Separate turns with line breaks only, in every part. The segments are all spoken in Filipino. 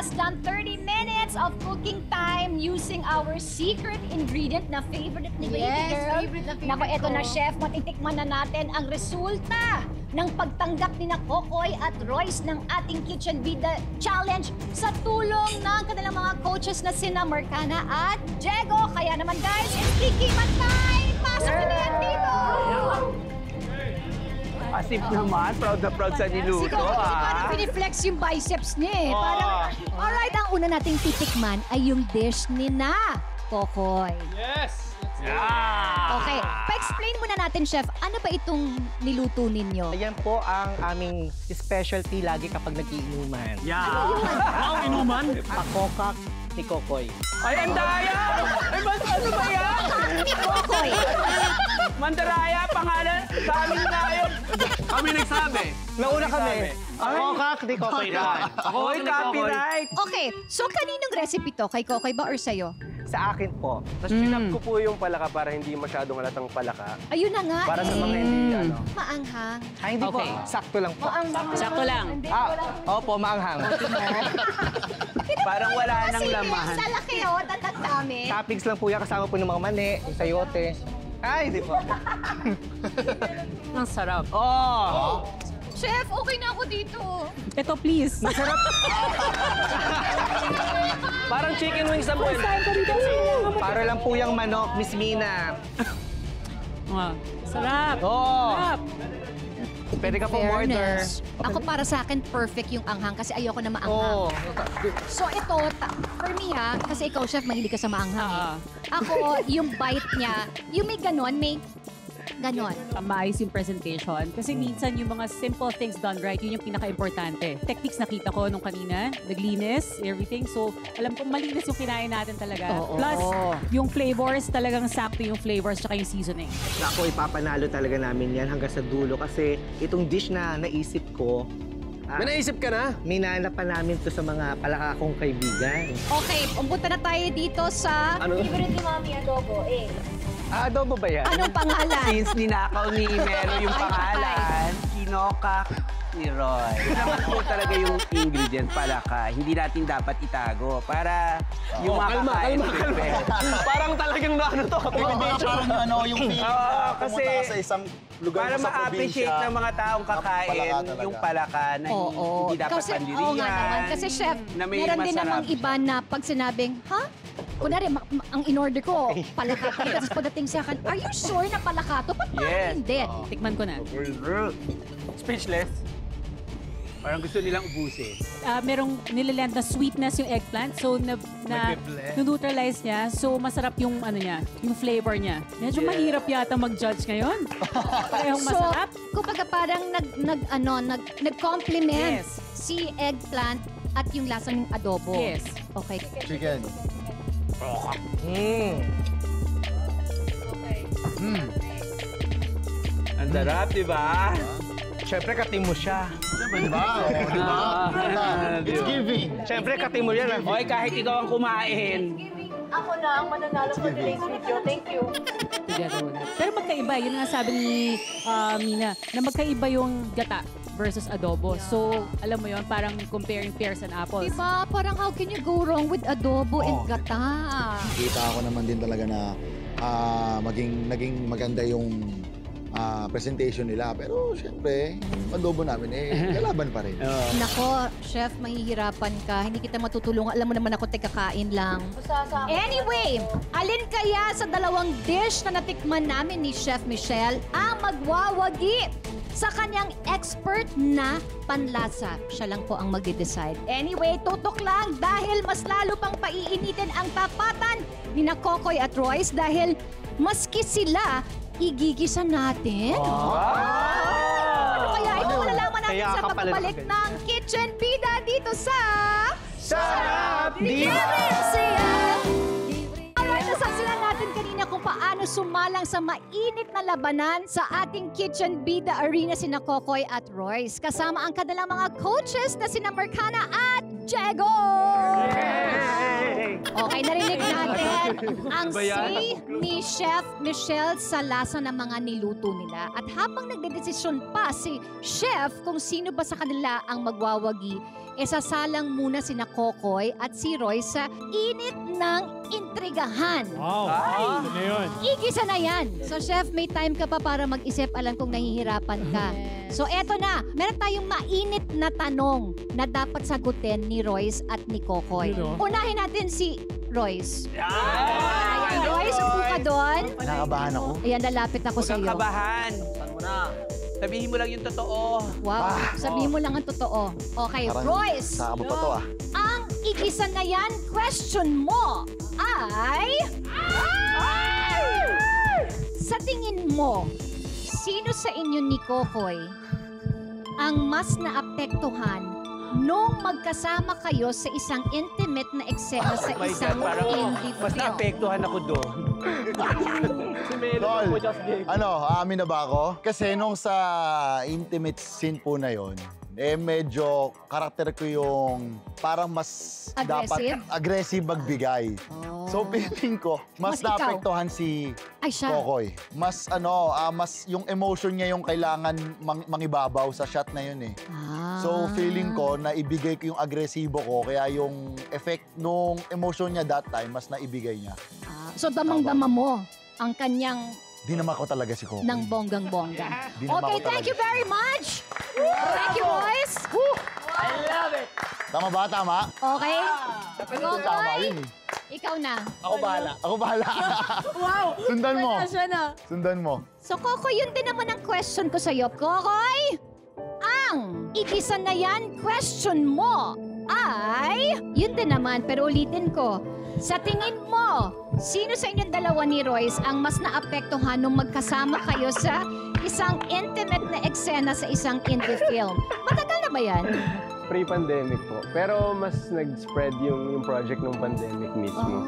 less than 30 minutes of cooking time using our secret ingredient na favorite ni Baby Girl.
Favorite na favorite
Naku, eto
ko.
na, Chef. Matitikman na natin ang resulta ng pagtanggap ni na Kokoy at Royce ng ating Kitchen Vida Challenge sa tulong ng kanilang mga coaches na sina Marcana at Diego. Kaya naman, guys, it's tikiman time! Pasok na yan dito!
Asip naman, proud na proud sa niluto,
Siguro, parang piniflex yung biceps niya eh. Parang, alright, ang una nating titikman ay yung dish ni na Kokoy.
Yes!
Yeah!
Okay, pa-explain muna natin, Chef, ano ba itong niluto ninyo?
Ayan po ang aming specialty lagi kapag nag-iinuman.
Yeah!
Wow, inuman!
Pakokak ni Kokoy.
Ay, ang daya! Ay, ano ba yan?
Ni Kokoy!
Mandaraya, pangalan, sa amin na yun.
Kami nagsabi.
Nauna kami. Pakokak ni Kokoy na.
Oy, copyright!
Okay, so kaninong recipe to? Kay Kokoy ba or sa'yo?
Sa akin po.
Tapos sinap ko po yung palaka para hindi masyadong halatang palaka.
Ayun na nga
Para sa mga hindi, ano.
Maanghang.
Ay, hindi
Okay.
po. Sakto lang po.
Sakto lang.
Opo, maanghang.
Parang wala nang
Kasi
laman.
sa laki o, tatagdami.
Toppings lang po yan kasama po ng mga mani, yung sayote. Ay, hindi po.
Ang sarap.
Oh!
Chef, okay na ako dito.
Ito, please.
Parang chicken wings na po yun.
Para lang po yung manok, Miss Mina.
Sarap.
Oh!
Sarap.
Pwede ka po order.
Fairness. Ako para sa akin, perfect yung anghang kasi ayoko na maanghang.
Oh.
So ito, for me ha, kasi ikaw, Chef, mahilig ka sa maanghang eh. Ako, yung bite niya, yung may ganon, may ganon.
Maayos yung presentation. Kasi minsan yung mga simple things done right, yun yung pinaka-importante. Techniques nakita ko nung kanina, naglinis, everything. So, alam ko malinis yung kinain natin talaga.
Oo.
Plus, yung flavors, talagang sakto yung flavors tsaka yung seasoning.
Ako, ipapanalo talaga namin yan hanggang sa dulo kasi itong dish na naisip ko,
May naisip ka na?
minana pa namin to sa mga palakakong kaibigan.
Okay, pumunta na tayo dito sa
Ano?
favorite ni Mami Adobo.
Adobo ba yan?
Anong pangalan?
Since ninakaw ni Melo yung pangalan, kinokak ni Roy. Yun naman po talaga yung ingredient palaka. Hindi natin dapat itago para yung makakain.
Parang talagang na ano to.
Parang ano, yung feeling na
kasi
pumunta ka sa isang lugar
para
mo sa
ma-appreciate
probinsya.
ng mga taong kakain
Palaka talaga.
yung palaka na hindi dapat
Kasi,
pandirian.
oo nga naman. Kasi, Chef,
na may
meron din
masarap.
namang iba na pag sinabing, ha? Kunwari, ang in-order ko, palaka. Tapos pagdating sa akin, are you sure na palaka to? Ba't parang
Yes.
hindi?
Tikman ko na.
Speechless. Parang gusto nilang ubusin.
Merong nilalend na sweetness yung eggplant. So, neutralize niya. So, masarap yung ano niya, yung flavor niya. Medyo mahirap yata mag-judge ngayon. Parehong masarap.
Kumbaga parang nag-complement
Yes.
si eggplant at yung lasa ng adobo.
Yes.
Okay.
Chicken.
Ang sarap, di ba?
Siyempre, kating mo siya.
Di ba? Oh, di ba? It's giving.
Siyempre, kating mo yan.
Hoy, kahit ikaw ang kumain.
Ako na ang mananalo for today's video. Thank you.
Together with it. Pero magkaiba, yun nga sabi ni Mina, na magkaiba yung gata versus adobo. So, alam mo yun, parang comparing pears and apples.
Diba? Parang how can you go wrong with adobo and gata?
Kita ko naman din talaga na naging maganda yung presentation nila. Pero syempre, yung adobo namin kalaban pa rin.
Nako, Chef, mahihirapan ka. Hindi kita matutulungan. Alam mo naman ako, kakain lang. Anyway, alin kaya sa dalawang dish na natikman namin ni Chef Michelle ang magwawagi sa kanyang expert na panlasa? Siya lang po ang magde-decide. Anyway, tutok lang dahil mas lalo pang paiinitin ang tapatan ni na Kokoy at Royce dahil maski sila igigisa natin. Ano kaya ito? Malalaman natin
Kaya
sa
ka pala
pagbabalik
naman.
ng Kitchen Bida dito sa...
Sarap di
Alright, nasaksihan natin kanina kung paano sumalang sa mainit na labanan sa ating Kitchen Bida Arena sina Kokoy at Royce. Kasama ang kanilang mga coaches na sina Marcana at Diego! Okay, narinig natin ang say ni Chef Michelle sa lasa ng mga niluto nila. At habang nagdedesisyon pa si Chef kung sino ba sa kanila ang magwawagi, sasalang muna sina Kokoy at si Roy sa init ng intrigahan.
Wow. Ito na yun.
Igisa na yan. So, Chef, may time ka pa para mag-isip. Alam kong nahihirapan ka. So, eto na. Meron tayong mainit na tanong na dapat sagutin ni Royce at ni Kokoy. Unahin natin si Royce. Ayan, Royce, upo ka doon.
Nakakabahan ako.
Ayan, lalapit ako
Huwag
sa
kang
iyo.
kabahan. Sabihin mo lang yung totoo.
Wow, sabihin mo lang ang totoo. Okay,
Parang
Royce.
Saka mo pa to
Ang igisa na yan, question mo ay... Sa tingin mo, sino sa inyo ni Kokoy ang mas naapektuhan nung magkasama kayo sa isang intimate na eksena sa
My
isang
God, parang
indie
mas
film?
naapektuhan ako doon.
Si Melo
Tol,
po, just Jake.
aamin na ba ako? Kasi nung sa intimate scene po na yon, medyo karakter ko yung parang mas
Aggressive?
dapat aggressive magbigay.
Oh.
So feeling ko, mas
Mas ikaw?
naapektuhan si
Ay, siya.
Kokoy. Mas mas yung emotion niya yung kailangan mangibabaw sa shot na yun eh.
Ah.
So feeling ko na ibigay ko yung agresibo ko kaya yung effect nung emotion niya that time mas naibigay niya.
So, damang-dama mo ang kanyang
Dinama ko talaga si Kokoy.
ng bonggang-bongga.
Dinama
Okay,
ko
thank
talaga.
you very much! Thank you, boys!
Tama ba? Tama?
Okay?
Tama
Kokoy,
yun eh.
ikaw na.
Ako bahala. Ako bahala.
Wow!
Sundan mo.
Siya na.
Sundan mo.
So, Kokoy, yun din naman ang question ko sa'yo. Kokoy, ang igisa na yan question mo ay... Yun din naman, pero ulitin ko. Sa tingin mo, sino sa inyong dalawa ni Royce ang mas naapektuhan nung magkasama kayo sa isang intimate na eksena sa isang indie film? Matagal na ba yan?
Pre-pandemic po. Pero mas nag-spread yung project ng pandemic mismo.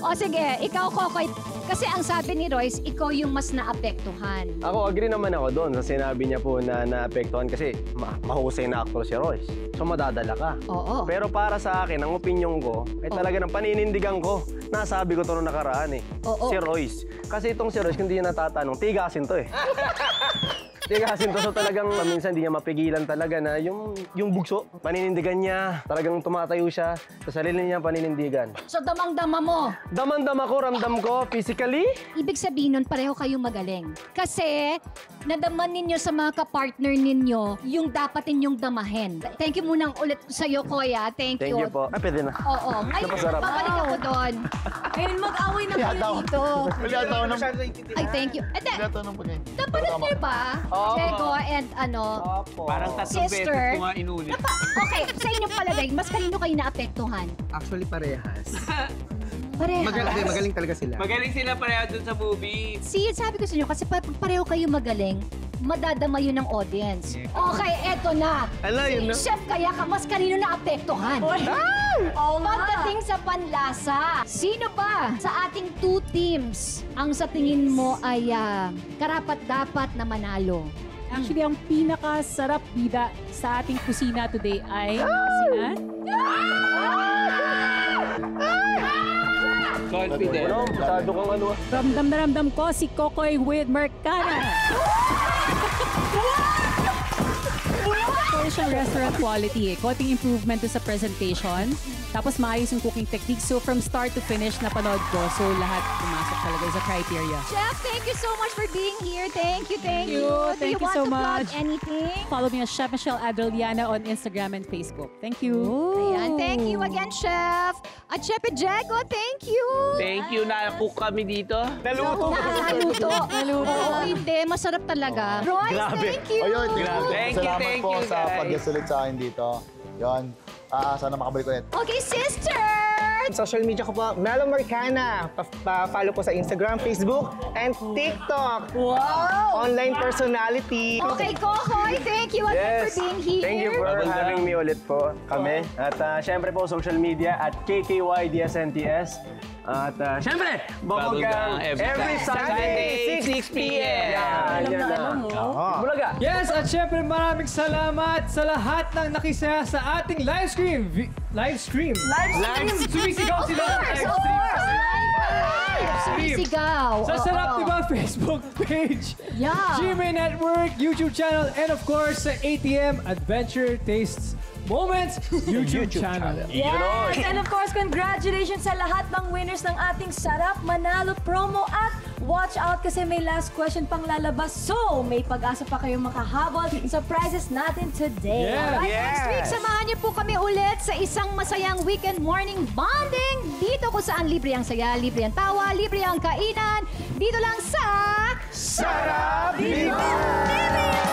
O sige, ikaw, Kokoy. Kasi ang sabi ni Royce, ikaw yung mas naapektuhan.
Ako, agree naman ako doon sa sinabi niya po na naapektuhan kasi mahusay na aktor si Royce. So madadala ka.
Oo.
Pero para sa akin, ang opinion ko, ay talaga ng paninindigan ko. Nasabi ko to nung nakaraan eh.
Oo.
Si Royce. Kasi itong si Royce, kung hindi niya natatanong, tigasin to eh. Tigasin to. So talagang minsan hindi niya mapigilan talaga na yung bugso, paninindigan niya. Talagang tumatayo siya. Sa sarili niya, paninindigan.
So damang-dama mo.
Damang-dama ko, ramdam ko, physically.
Ibig sabihin nun, pareho kayong magaling. Kasi, nadaman ninyo sa mga kapartner ninyo yung dapat ninyong damahin. Thank you muna ulit sa'yo, Koya. Thank you.
Thank you po. Ah, pwede na.
Oo. Ay,
Napasarap.
babalik ako doon.
Ayun, mag-away na kayo dito.
Wala tao ng...
Ay, thank you. Ede,
Wala tao ng pagkain.
napanood niyo ba? Diego and
Parang tatlong beses
Sister.
ko nga inulit.
Okay, sa inyong palagay, mas kanino kayo naapektuhan?
Actually, parehas.
Pareha.
Magaling talaga sila.
Magaling sila pareho dun sa movie.
See, sabi ko sa inyo, kasi pag pareho kayo magaling, madadama yun ng audience. Okay, eto na.
Yun na.
Chef, kaya ka, mas kanino naapektuhan? Pagdating sa panlasa, sino ba sa ating two teams ang sa tingin mo ay karapat-dapat na manalo?
Actually, ang pinakasarap bida sa ating kusina today ay sina?
Confident.
Ano, pasado kang ano.
Ramdam na ramdam ko si Kokoy with Mercana. Pwede siyang restaurant quality eh. Konting improvement doon sa presentation. Tapos maayos yung cooking technique. So from start to finish, napanood ko. So lahat pumasok talaga sa criteria.
Chef, thank you so much for being here. Thank you, thank you.
Thank
Do
you
you want
so
to plug
much.
anything?
Follow me as Chef Michelle Adriana on Instagram and Facebook. Thank you.
Ayan, thank you again, Chef. At Chef Diego, thank you.
Thank you, na-cook kami dito.
Naluto.
Naluto. Oo, hindi. Masarap talaga. Royce, thank you.
Ayun,
Thank you,
salamat
thank
po
you,
sa
guys.
pag-guest ulit sa akin dito. Yun. Sana makabalik ulit.
Okay, sister.
Social media ko po, Melo Mercana. Pa-follow po sa Instagram, Facebook, and TikTok.
Wow.
Online personality.
Okay, Kokoy, thank you again for being here.
Thank you for having me ulit po kami. At syempre po social media at KKYDSNTS. At syempre, Babugang every Sunday, 6 p.m. Yan na. Bulaga.
Yes, at syempre maraming salamat sa lahat ng nakisaya sa ating live stream. live stream.
Of
Sumisigaw sila ng
course,
live
of
stream.
course. Sumisigaw.
Sa
Oo.
Sarap Diba Facebook page,
Yeah.
GMA Network, YouTube channel, and of course sa ATM Adventure Tastes Moments YouTube channel.
Yes! And of course, congratulations sa lahat ng winners ng ating Sarap Manalo promo at watch out kasi may last question pang lalabas. So, may pag-asa pa kayong makahabol sa prizes natin today.
Yeah.
Alright, next week, samahan niyo po kami ulit sa isang masayang weekend morning bonding. Dito kung saan libre ang saya, libre ang tawa, libre ang kainan. Dito lang sa...
Sarap Diba!
Libre ang